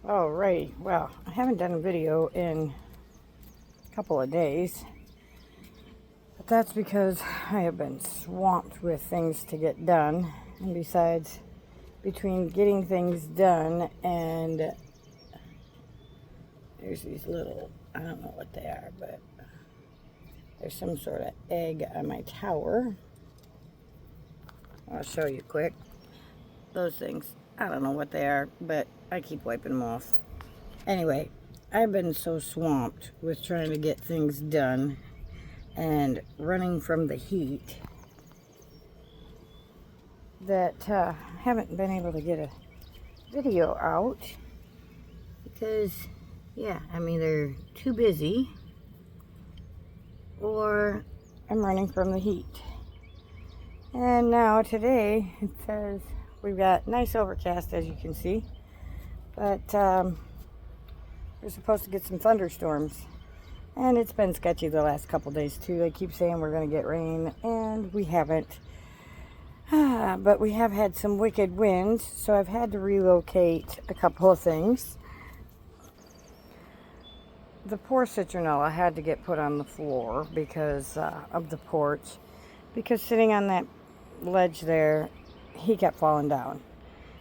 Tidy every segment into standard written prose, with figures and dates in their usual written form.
Alrighty, well, I haven't done a video in a couple of days, but that's because I have been swamped with things to get done. And besides, between getting things done and there's these little, I don't know what they are, but there's some sort of egg on my tower. I'll show you quick. Those things, I don't know what they are, but I keep wiping them off. Anyway, I've been so swamped with trying to get things done and running from the heat that I haven't been able to get a video out because, yeah, I'm either too busy or I'm running from the heat. And now today it says we've got nice overcast, as you can see, but we're supposed to get some thunderstorms. And it's been sketchy the last couple days too. They keep saying we're going to get rain, and we haven't. But we have had some wicked winds, so I've had to relocate a couple of things. The poor citronella had to get put on the floor because of the porch, because sitting on that ledge there, he kept falling down.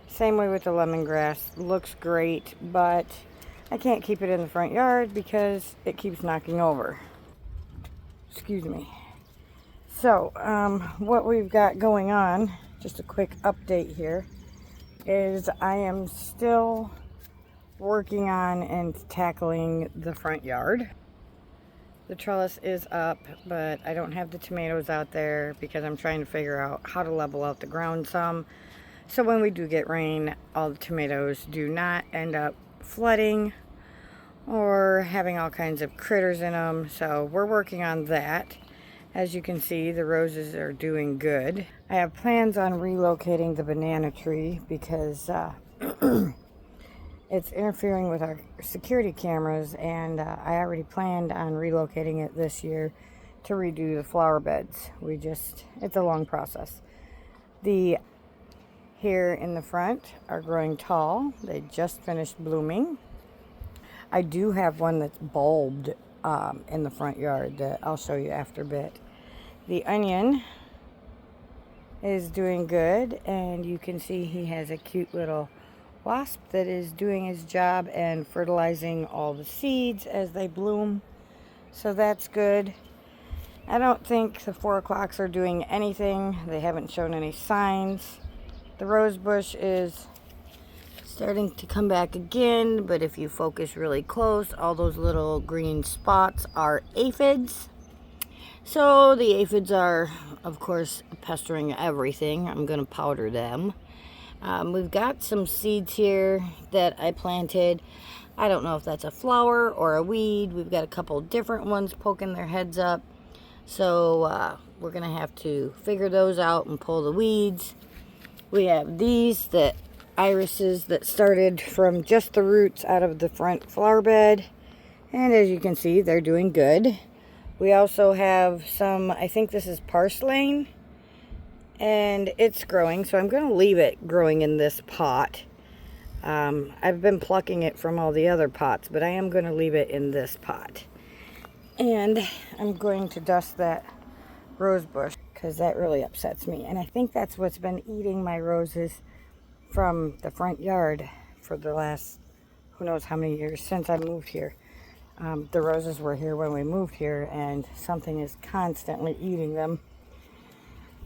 Same way with the lemongrass. Looks great, but I can't keep it in the front yard because it keeps knocking over. Excuse me. So, what we've got going on, just a quick update here, is I am still working on and tackling the front yard. The trellis is up, but I don't have the tomatoes out there because I'm trying to figure out how to level out the ground some. So when we do get rain, all the tomatoes do not end up flooding or having all kinds of critters in them. So we're working on that. As you can see, the roses are doing good. I have plans on relocating the banana tree because it's interfering with our security cameras, and I already planned on relocating it this year to redo the flower beds. It's a long process. The here in the front are growing tall. They just finished blooming. I do have one that's bulbed in the front yard that I'll show you after a bit. The onion is doing good, and you can see he has a cute little wasp that is doing his job and fertilizing all the seeds as they bloom. So that's good. I don't think the 4 o'clocks are doing anything. They haven't shown any signs. The rose bush is starting to come back again, but if you focus really close, all those little green spots are aphids. So the aphids are, of course, pestering everything. I'm going to powder them. We've got some seeds here that I planted. I don't know if that's a flower or a weed. We've got a couple different ones poking their heads up. So we're going to have to figure those out and pull the weeds. We have these irises that started from just the roots out of the front flower bed. And as you can see, they're doing good. We also have some, I think this is parslane, and it's growing. So I'm going to leave it growing in this pot. I've been plucking it from all the other pots, but I am going to leave it in this pot. And I'm going to dust that rose bush because that really upsets me. And I think that's what's been eating my roses from the front yard for the last, who knows how many years since I moved here. The roses were here when we moved here, and something is constantly eating them.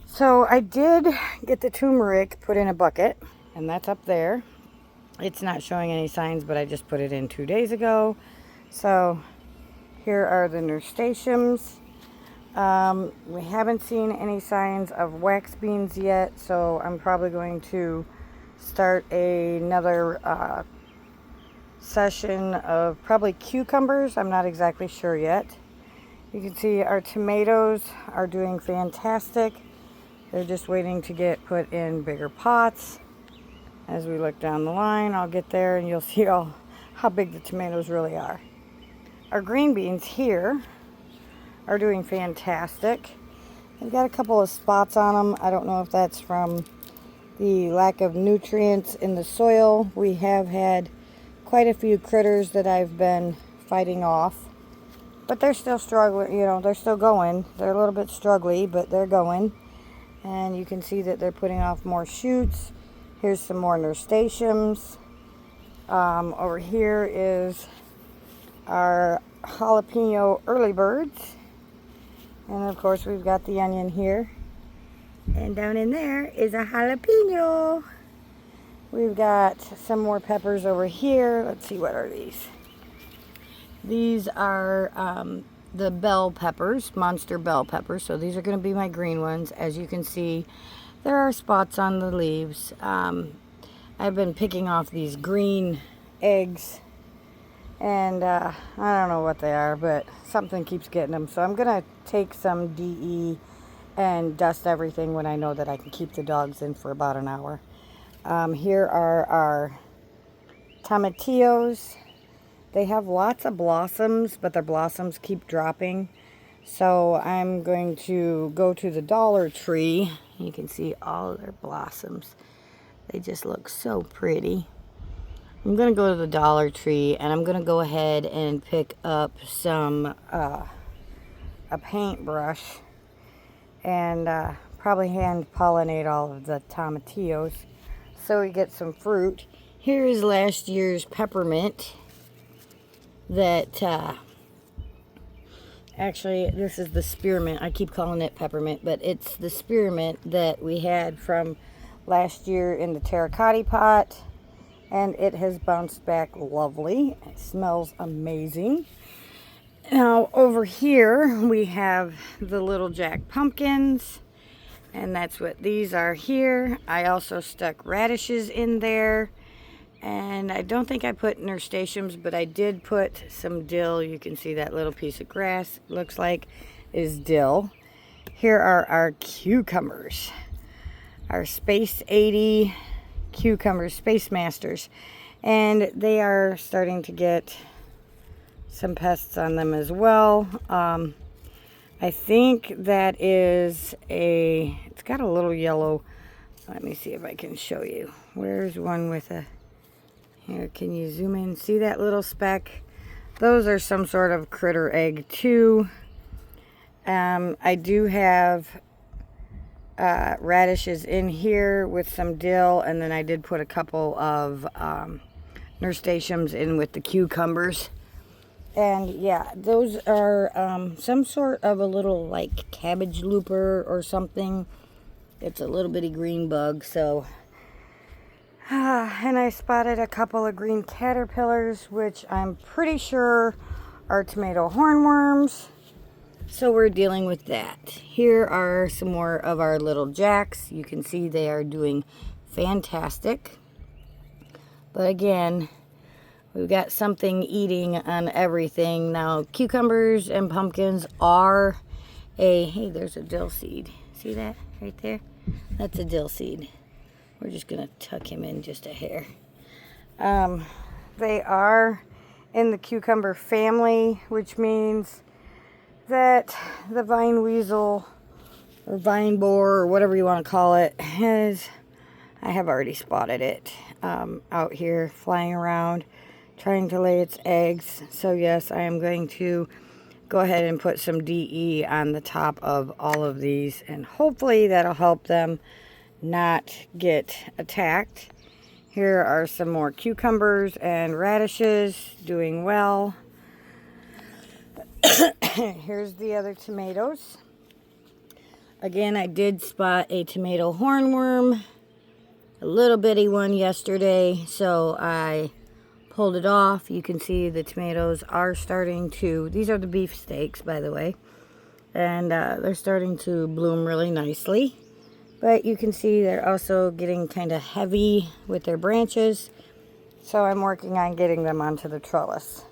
So I did get the turmeric put in a bucket, and that's up there. It's not showing any signs, but I just put it in 2 days ago. So here are the nasturtiums. We haven't seen any signs of wax beans yet, so I'm probably going to start another session of probably cucumbers. I'm not exactly sure yet. You can see our tomatoes are doing fantastic. They're just waiting to get put in bigger pots. As we look down the line, I'll get there and you'll see how big the tomatoes really are. Our green beans here are doing fantastic. They've got a couple of spots on them. I don't know if that's from the lack of nutrients in the soil. We have had quite a few critters that I've been fighting off. But they're still struggling, you know, they're still going. They're a little bit struggly, but they're going. And you can see that they're putting off more shoots. Here's some more nasturtiums. Over here is our jalapeno early birds. And of course we've got the onion here. And down in there is a jalapeno. We've got some more peppers over here. Let's see, what are these? These are the bell peppers, monster bell peppers. So these are going to be my green ones. As you can see, there are spots on the leaves. I've been picking off these green eggs. And I don't know what they are, but something keeps getting them. So I'm going to take some DE and dust everything when I know that I can keep the dogs in for about an hour. Here are our tomatillos. They have lots of blossoms, but their blossoms keep dropping. So I'm going to go to the Dollar Tree. You can see all of their blossoms. They just look so pretty. I'm going to go to the Dollar Tree and I'm going to go ahead and pick up some, a paintbrush and probably hand pollinate all of the tomatillos so we get some fruit. Here is last year's peppermint that, actually this is the spearmint. I keep calling it peppermint, but it's the spearmint that we had from last year in the terracotta pot. And it has bounced back lovely. It smells amazing. Now over here we have the little Jack pumpkins. And that's what these are here. I also stuck radishes in there. And I don't think I put nasturtiums, but I did put some dill. You can see that little piece of grass, looks like, is dill. Here are our cucumbers. Our Space 80 cucumbers, Space Masters. And they are starting to get some pests on them as well. I think that is it's got a little yellow, let me see if I can show you. Where's one with a, here, can you zoom in? See that little speck? Those are some sort of critter egg too. I do have radishes in here with some dill, and then I did put a couple of nasturtiums in with the cucumbers. And yeah, those are some sort of a little like cabbage looper or something. It's a little bitty green bug. So and I spotted a couple of green caterpillars, which I'm pretty sure are tomato hornworms. So we're dealing with that. Here are some more of our little jacks. You can see they are doing fantastic. But again, we've got something eating on everything. Now, cucumbers and pumpkins are hey, there's a dill seed. See that right there? That's a dill seed. We're just going to tuck him in just a hair. They are in the cucumber family, which means that the vine weasel or vine borer or whatever you want to call it I have already spotted it out here flying around trying to lay its eggs. So yes, I am going to go ahead and put some DE on the top of all of these, and hopefully that'll help them not get attacked. Here are some more cucumbers and radishes doing well. Here's the other tomatoes. Again, I did spot a tomato hornworm, a little bitty one yesterday, so I pulled it off. You can see the tomatoes are starting to, these are the beefsteaks, by the way, and they're starting to bloom really nicely. But you can see they're also getting kind of heavy with their branches, so I'm working on getting them onto the trellis.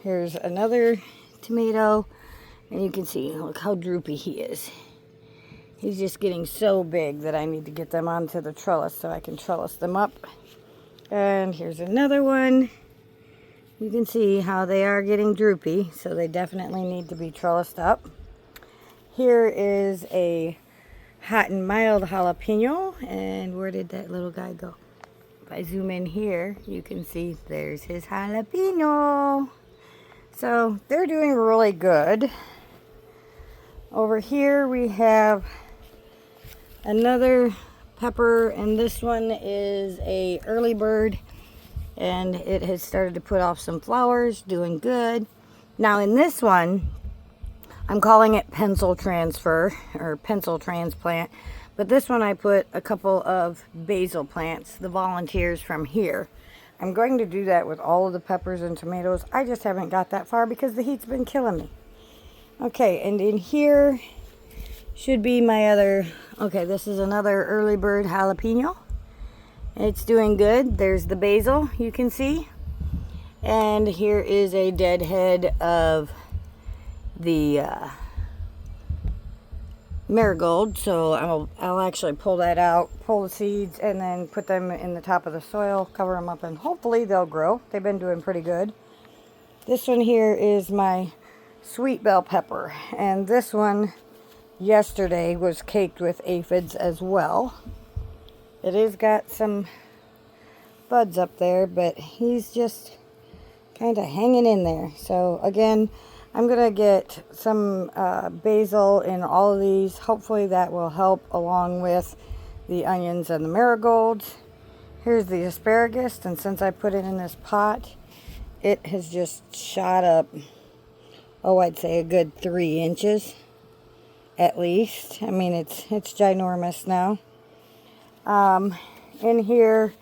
Here's another tomato, and you can see, look how droopy he is. He's just getting so big that I need to get them onto the trellis so I can trellis them up. And here's another one. You can see how they are getting droopy, so they definitely need to be trellised up. Here is a hot and mild jalapeno, and where did that little guy go? If I zoom in here, you can see there's his jalapeno. So they're doing really good. Over here we have another pepper, and this one is a early bird, and it has started to put off some flowers, doing good. Now in this one, I'm calling it pencil transfer or pencil transplant, but this one I put a couple of basil plants, the volunteers from here. I'm going to do that with all of the peppers and tomatoes. I just haven't got that far because the heat's been killing me. Okay, and in here should be my other, okay, this is another early bird jalapeno. It's doing good. There's the basil, you can see. And here is a dead head of the marigold. So I'll actually pull that out, pull the seeds, and then put them in the top of the soil, cover them up, and hopefully they'll grow. They've been doing pretty good. This one here is my sweet bell pepper, and this one yesterday was caked with aphids as well. It has got some buds up there, but he's just kind of hanging in there. So again, I'm gonna get some basil in all of these. Hopefully that will help along with the onions and the marigolds. Here's the asparagus, and since I put it in this pot, it has just shot up, oh, I'd say a good 3 inches at least. I mean, it's ginormous now. In here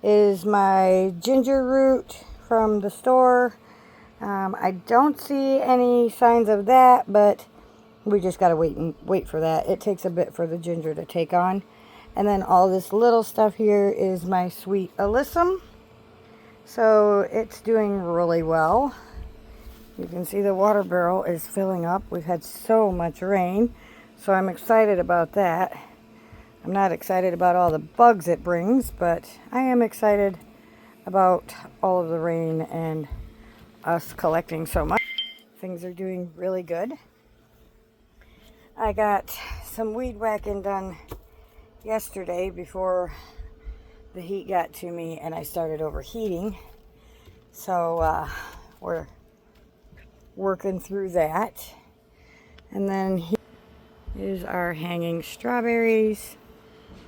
is my ginger root from the store. I don't see any signs of that, but we just gotta wait for that. It takes a bit for the ginger to take on. And then all this little stuff here is my sweet alyssum. So it's doing really well. You can see the water barrel is filling up. We've had so much rain, so I'm excited about that. I'm not excited about all the bugs it brings, but I am excited about all of the rain and us collecting so much. Things are doing really good. I got some weed whacking done yesterday before the heat got to me and I started overheating. So we're working through that. And then here is our hanging strawberries.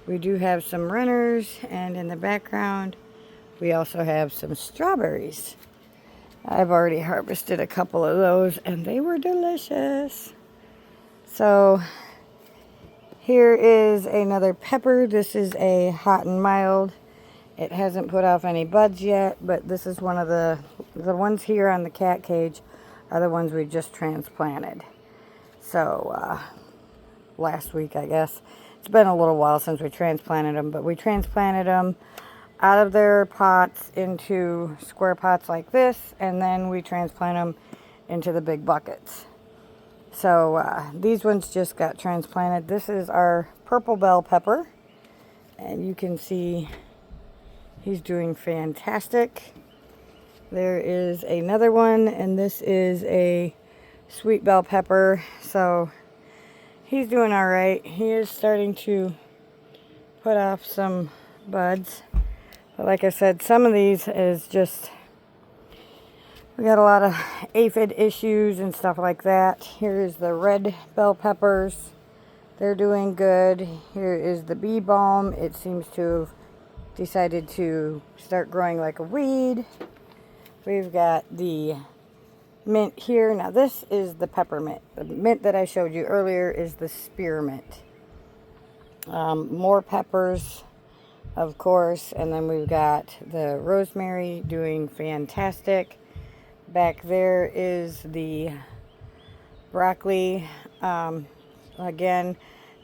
We do have some runners, and in the background we also have some strawberries. I've already harvested a couple of those and they were delicious. So here is another pepper. This is a hot and mild. It hasn't put off any buds yet, but this is one of the ones here on the cat cage are the ones we just transplanted. So last week, I guess. It's been a little while since we transplanted them, but we transplanted them out of their pots into square pots like this, and then we transplant them into the big buckets. So these ones just got transplanted. This is our purple bell pepper, and you can see he's doing fantastic. There is another one, and this is a sweet bell pepper. So he's doing all right. He is starting to put off some buds. But like I said, some of these is just, we got a lot of aphid issues and stuff like that. Here is the red bell peppers. They're doing good. Here is the bee balm. It seems to have decided to start growing like a weed. We've got the mint here. Now this is the peppermint. The mint that I showed you earlier is the spearmint. More peppers, of course, and then we've got the rosemary doing fantastic. Back there is the broccoli. Again,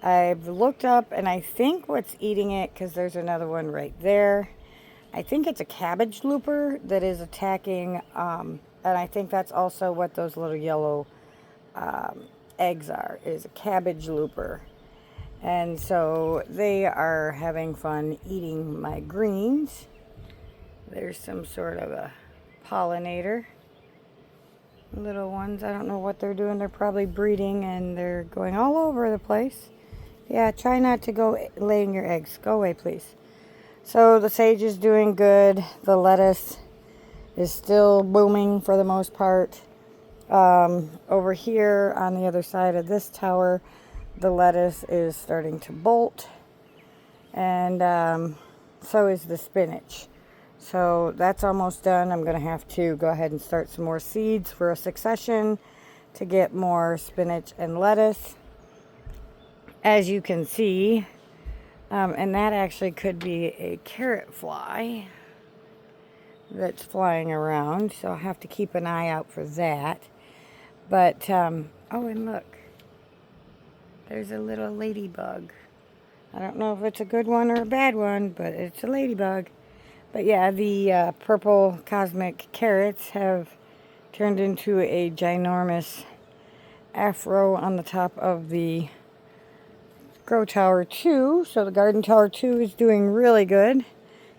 I've looked up and I think what's eating it, because there's another one right there, I think it's a cabbage looper that is attacking, and I think that's also what those little yellow eggs are, is a cabbage looper. And so they are having fun eating my greens. There's some sort of a pollinator. Little ones, I don't know what they're doing. They're probably breeding and they're going all over the place. Yeah, try not to go laying your eggs. Go away, please. So the sage is doing good. The lettuce is still booming for the most part. Over here on the other side of this tower, the lettuce is starting to bolt, and so is the spinach. So that's almost done. I'm going to have to go ahead and start some more seeds for a succession to get more spinach and lettuce, as you can see. And that actually could be a carrot fly that's flying around, so I'll have to keep an eye out for that. But oh, and look, there's a little ladybug. I don't know if it's a good one or a bad one, but it's a ladybug. But yeah, the purple cosmic carrots have turned into a ginormous afro on the top of the Grow Tower 2. So the Garden Tower 2 is doing really good.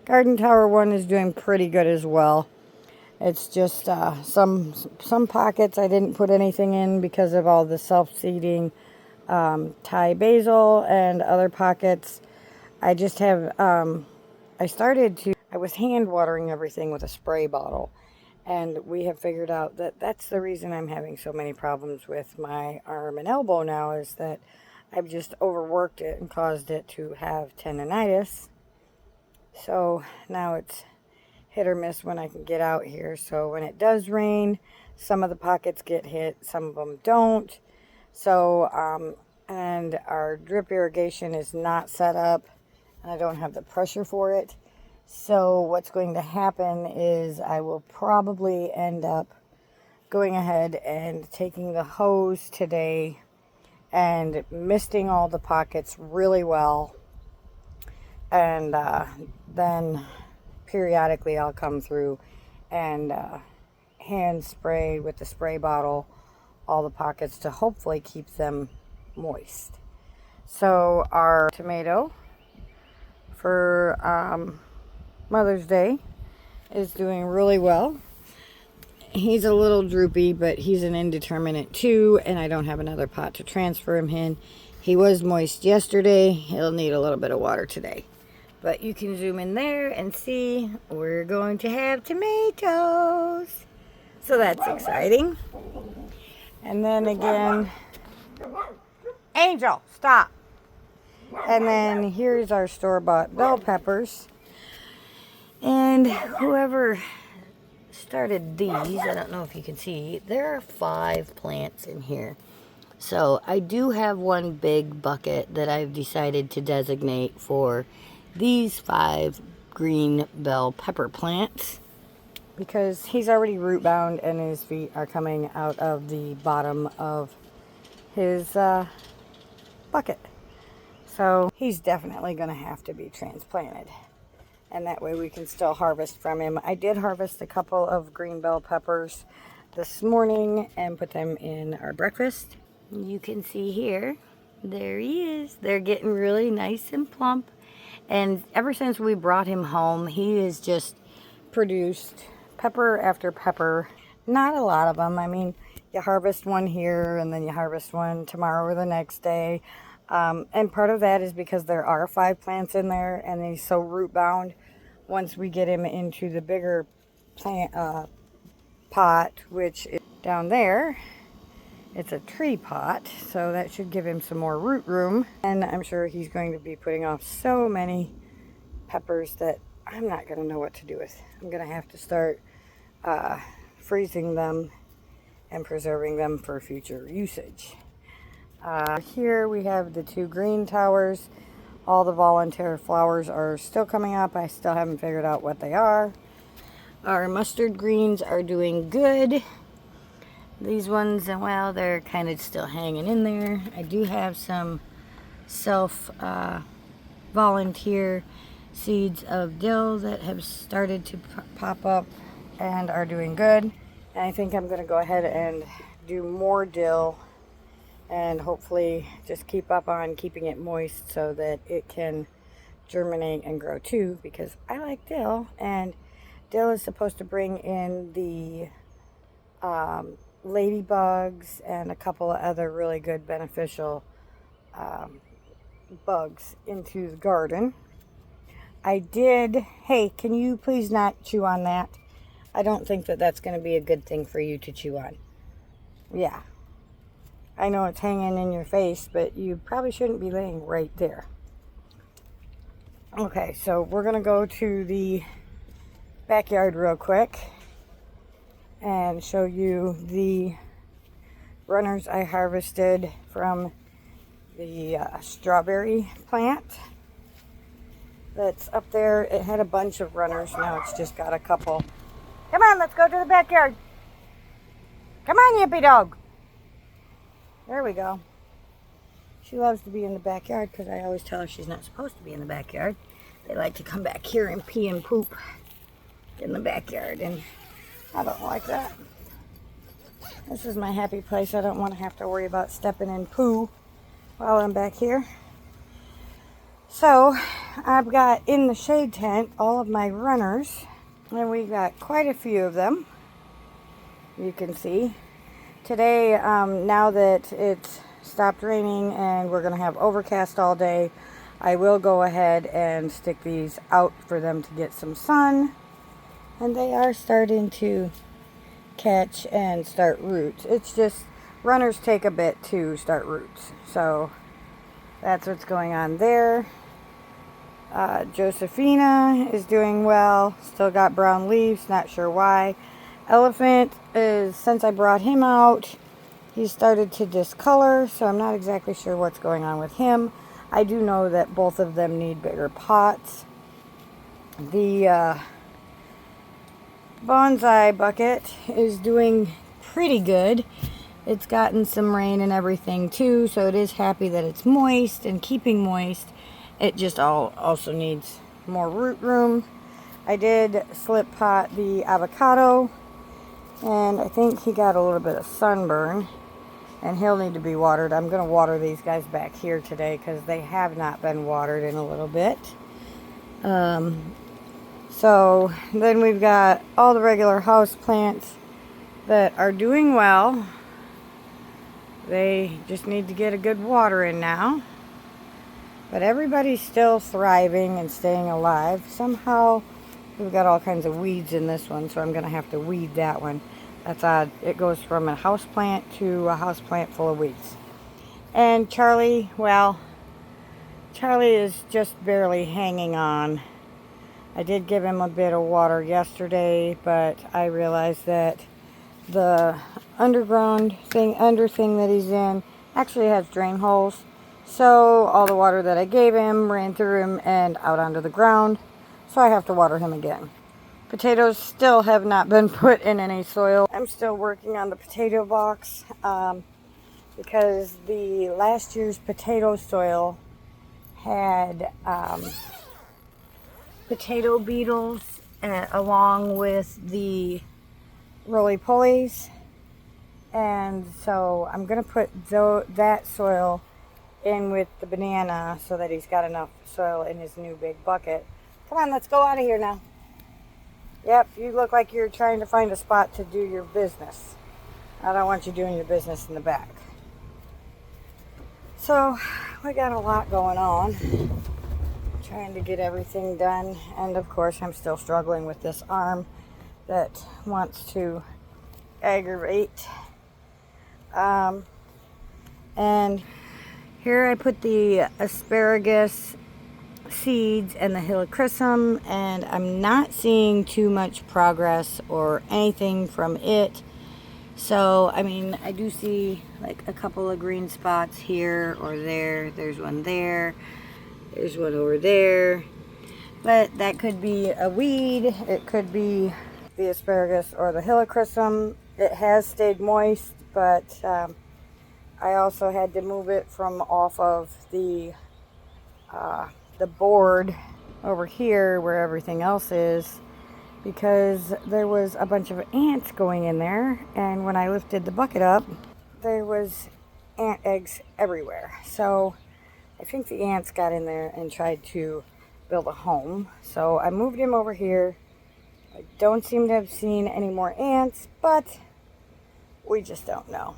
Garden Tower 1 is doing pretty good as well. It's just some pockets I didn't put anything in because of all the self-seeding Thai basil, and other pockets I just have, I was hand watering everything with a spray bottle, and we have figured out that that's the reason I'm having so many problems with my arm and elbow now, is that I've just overworked it and caused it to have tendonitis. So now it's hit or miss when I can get out here. So when it does rain, some of the pockets get hit, some of them don't. So, and our drip irrigation is not set up, and I don't have the pressure for it. So what's going to happen is I will probably end up going ahead and taking the hose today and misting all the pockets really well. And then periodically I'll come through and hand spray with the spray bottle all the pockets to hopefully keep them moist. So our tomato for Mother's Day is doing really well. He's a little droopy, but he's an indeterminate too, and I don't have another pot to transfer him in. He was moist yesterday. He'll need a little bit of water today. But you can zoom in there and see we're going to have tomatoes. So that's exciting. And then again, Angel, stop. And then here's our store-bought bell peppers. And whoever started these, I don't know if you can see, there are 5 plants in here. So I do have one big bucket that I've decided to designate for these 5 green bell pepper plants, because he's already root bound and his feet are coming out of the bottom of his bucket. So he's definitely going to have to be transplanted. And that way we can still harvest from him. I did harvest a couple of green bell peppers this morning and put them in our breakfast. You can see here, there he is. They're getting really nice and plump. And ever since we brought him home, he has just produced pepper after pepper. Not a lot of them. I mean, you harvest one here and then you harvest one tomorrow or the next day. And part of that is because there are 5 plants in there and he's so root bound. Once we get him into the bigger plant pot, which is down there, it's a tree pot, so that should give him some more root room. And I'm sure he's going to be putting off so many peppers that I'm not going to know what to do with. I'm going to have to start freezing them and preserving them for future usage. Here we have the 2 green towers. All the volunteer flowers are still coming up. I still haven't figured out what they are. Our mustard greens are doing good. These ones, well, they're kind of still hanging in there. I do have some volunteer seeds of dill that have started to pop up and are doing good. And I think I'm going to go ahead and do more dill and hopefully just keep up on keeping it moist so that it can germinate and grow too, because I like dill, and dill is supposed to bring in the ladybugs and a couple of other really good beneficial bugs into the garden. I did, hey, can you please not chew on that? I don't think that that's going to be a good thing for you to chew on. Yeah. I know it's hanging in your face, but you probably shouldn't be laying right there. Okay, so we're going to go to the backyard real quick and show you the runners I harvested from the strawberry plant that's up there. It had a bunch of runners. Now it's just got a couple. Come on, let's go to the backyard. Come on, Yippee dog. There we go. She loves to be in the backyard because I always tell her she's not supposed to be in the backyard. They like to come back here and pee and poop in the backyard, and I don't like that. This is my happy place. I don't want to have to worry about stepping in poo while I'm back here. So I've got in the shade tent all of my runners, and we got quite a few of them. You can see. Today, now that it's stopped raining and we're going to have overcast all day, I will go ahead and stick these out for them to get some sun. And they are starting to catch and start roots. It's just runners take a bit to start roots. So that's what's going on there. Josephina is doing well. Still got brown leaves, not sure why. Elephant is, since I brought him out, he started to discolor, so I'm not exactly sure what's going on with him. I do know that both of them need bigger pots. The bonsai bucket is doing pretty good. It's gotten some rain and everything too, so it is happy that it's moist and keeping moist. It just also needs more root room. I did slip pot the avocado, and I think he got a little bit of sunburn, and he'll need to be watered. I'm going to water these guys back here today because they have not been watered in a little bit. So then we've got all the regular house plants that are doing well. They just need to get a good water in now. But everybody's still thriving and staying alive. Somehow we've got all kinds of weeds in this one, so I'm going to have to weed that one. That's odd. It goes from a house plant to a house plant full of weeds. And Charlie, well, Charlie is just barely hanging on. I did give him a bit of water yesterday, but I realized that the under thing that he's in actually has drain holes. So all the water that I gave him ran through him and out onto the ground. So I have to water him again. Potatoes still have not been put in any soil. I'm still working on the potato box because the last year's potato soil had potato beetles along with the roly-polies. And so I'm going to put that soil in with the banana so that he's got enough soil in his new big bucket. Come on, let's go out of here now. Yep, you look like you're trying to find a spot to do your business. I don't want you doing your business in the back. So, we got a lot going on. Trying to get everything done. And of course, I'm still struggling with this arm that wants to aggravate. And here I put the asparagus seeds and the helichrysum, and I'm not seeing too much progress or anything from it. So, I mean, I do see like a couple of green spots here or there. There's one there. There's one over there. But that could be a weed. It could be the asparagus or the helichrysum. It has stayed moist, but I also had to move it from off of the board over here where everything else is, because there was a bunch of ants going in there, and when I lifted the bucket up there was ant eggs everywhere. So I think the ants got in there and tried to build a home. So I moved him over here. I don't seem to have seen any more ants, but we just don't know.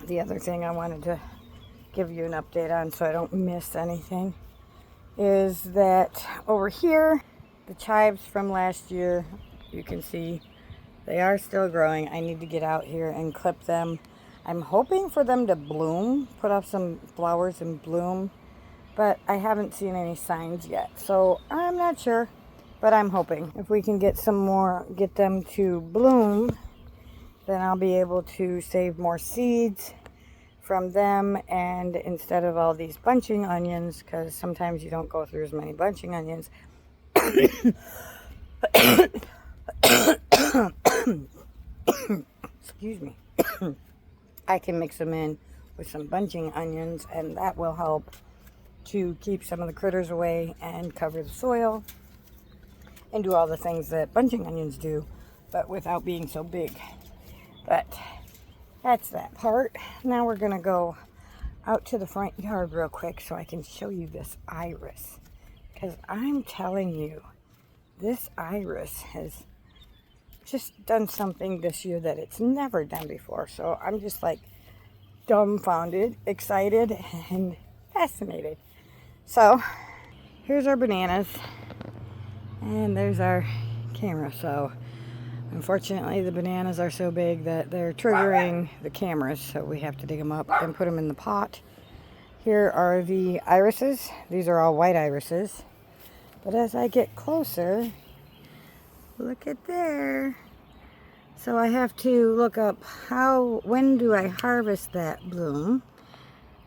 The other thing I wanted to give you an update on so I don't miss anything is that over here, the chives from last year, you can see they are still growing. I need to get out here and clip them. I'm hoping for them to bloom, put up some flowers and bloom, but I haven't seen any signs yet. So I'm not sure, but I'm hoping. If we can get some more, get them to bloom, then I'll be able to save more seeds from them, and instead of all these bunching onions, because sometimes you don't go through as many bunching onions. Excuse me. I can mix them in with some bunching onions, and that will help to keep some of the critters away and cover the soil and do all the things that bunching onions do, but without being so big. But that's that part. Now we're gonna go out to the front yard real quick so I can show you this iris, because I'm telling you, this iris has just done something this year that it's never done before. So I'm just like dumbfounded, excited, and fascinated. So here's our bananas, and there's our camera. So unfortunately the bananas are so big that they're triggering the cameras, so we have to dig them up and put them in the pot. Here are the irises. These are all white irises, but as I get closer, look at there. So I have to look up when do I harvest that bloom,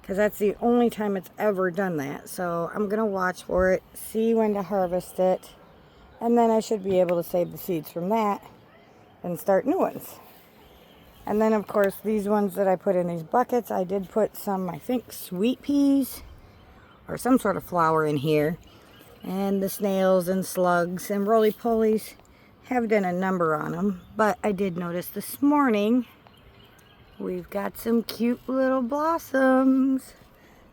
because that's the only time it's ever done that. So I'm gonna watch for it, see when to harvest it, and then I should be able to save the seeds from that and start new ones. And then of course these ones that I put in these buckets, I did put some, I think, sweet peas or some sort of flower in here. And the snails and slugs and roly-polies have done a number on them. But I did notice this morning we've got some cute little blossoms.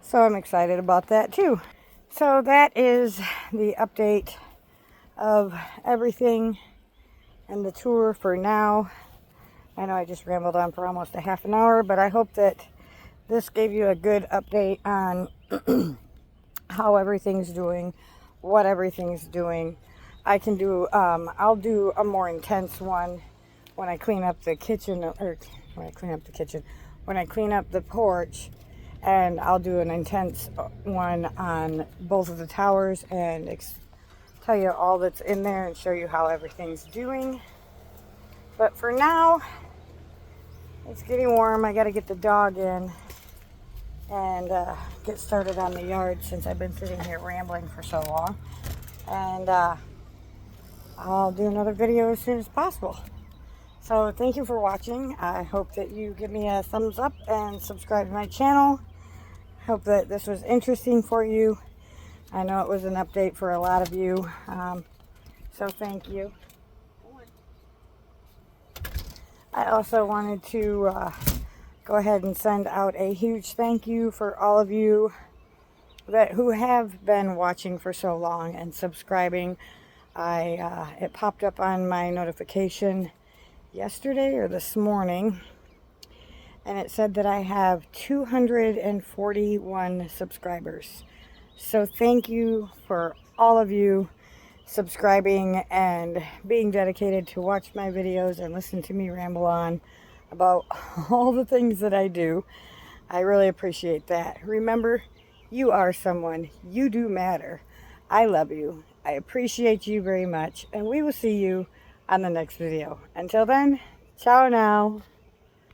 So I'm excited about that too. So that is the update of everything and the tour for now. I know I just rambled on for almost a half an hour, but I hope that this gave you a good update on how everything's doing, what everything's doing. I can do, I'll do a more intense one when I clean up the kitchen, or when I clean up the porch, and I'll do an intense one on both of the towers and tell you all that's in there and show you how everything's doing. But for now, it's getting warm. I got to get the dog in and get started on the yard, since I've been sitting here rambling for so long. And I'll do another video as soon as possible. So thank you for watching. I hope that you give me a thumbs up and subscribe to my channel. Hope that this was interesting for you. I know it was an update for a lot of you, so thank you. I also wanted to go ahead and send out a huge thank you for all of you who have been watching for so long and subscribing. It popped up on my notification yesterday or this morning, and it said that I have 241 subscribers. So thank you for all of you subscribing and being dedicated to watch my videos and listen to me ramble on about all the things that I do. I really appreciate that. Remember, you are someone. You do matter. I love you. I appreciate you very much, and we will see you on the next video. Until then, ciao now.